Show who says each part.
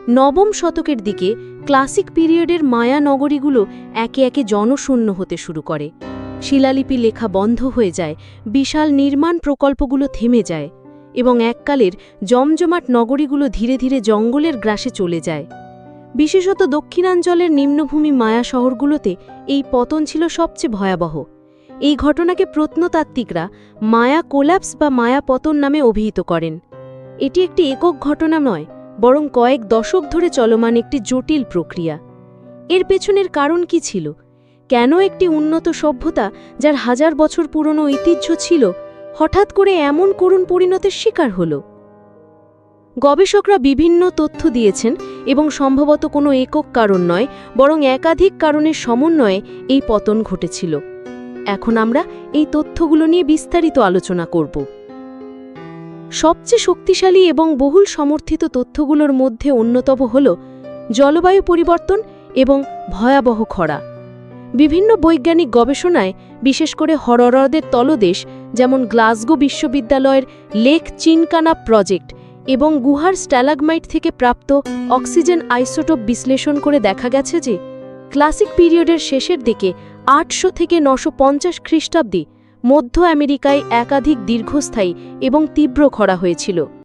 Speaker 1: নবম শতকের দিকে ক্লাসিক পিরিয়ডের মায়া নগরীগুলো একে একে জনশূন্য হতে শুরু করে। শিলালিপি লেখা বন্ধ হয়ে যায়, বিশাল নির্মাণ প্রকল্পগুলো থেমে যায় এবং এককালের জমজমাট নগরীগুলো ধীরে ধীরে জঙ্গলের গ্রাসে চলে যায়। বিশেষত দক্ষিণাঞ্চলের নিম্নভূমি মায়া শহরগুলোতে এই পতন ছিল সবচেয়ে ভয়াবহ। এই ঘটনাকে প্রত্নতাত্ত্বিকরা মায়া কোল্যাপস বা মায়া পতন নামে অভিহিত করেন। এটি একটি একক ঘটনা নয়, বরং কয়েক দশক ধরে চলমান একটি জটিল প্রক্রিয়া। এর পেছনের কারণ কি ছিল? কেন একটি উন্নত সভ্যতা, যার হাজার বছর পুরনো ঐতিহ্য ছিল, হঠাৎ করে এমন করুণ পরিণতির শিকার হল? গবেষকরা বিভিন্ন তথ্য দিয়েছেন এবং সম্ভবত কোনো একক কারণ নয়, বরং একাধিক কারণের সমন্বয়ে এই পতন ঘটেছিল। এখন আমরা এই তথ্যগুলো নিয়ে বিস্তারিত আলোচনা করব। সবচেয়ে শক্তিশালী এবং বহুল সমর্থিত তথ্যগুলোর মধ্যে অন্যতম হল জলবায়ু পরিবর্তন এবং ভয়াবহ খরা। বিভিন্ন বৈজ্ঞানিক গবেষণায়, বিশেষ করে হ্রদের তলদেশ যেমন গ্লাসগো বিশ্ববিদ্যালয়ের লেক চিনকানা প্রজেক্ট এবং গুহার স্ট্যালাগমাইট থেকে প্রাপ্ত অক্সিজেন আইসোটোপ বিশ্লেষণ করে দেখা গেছে যে ক্লাসিক পিরিয়ডের শেষের দিকে ৮০০ থেকে ৯৫০ খ্রিস্টাব্দে মধ্য আমেরিকায় একাধিক দীর্ঘস্থায়ী এবং তীব্র খরা হয়েছিল।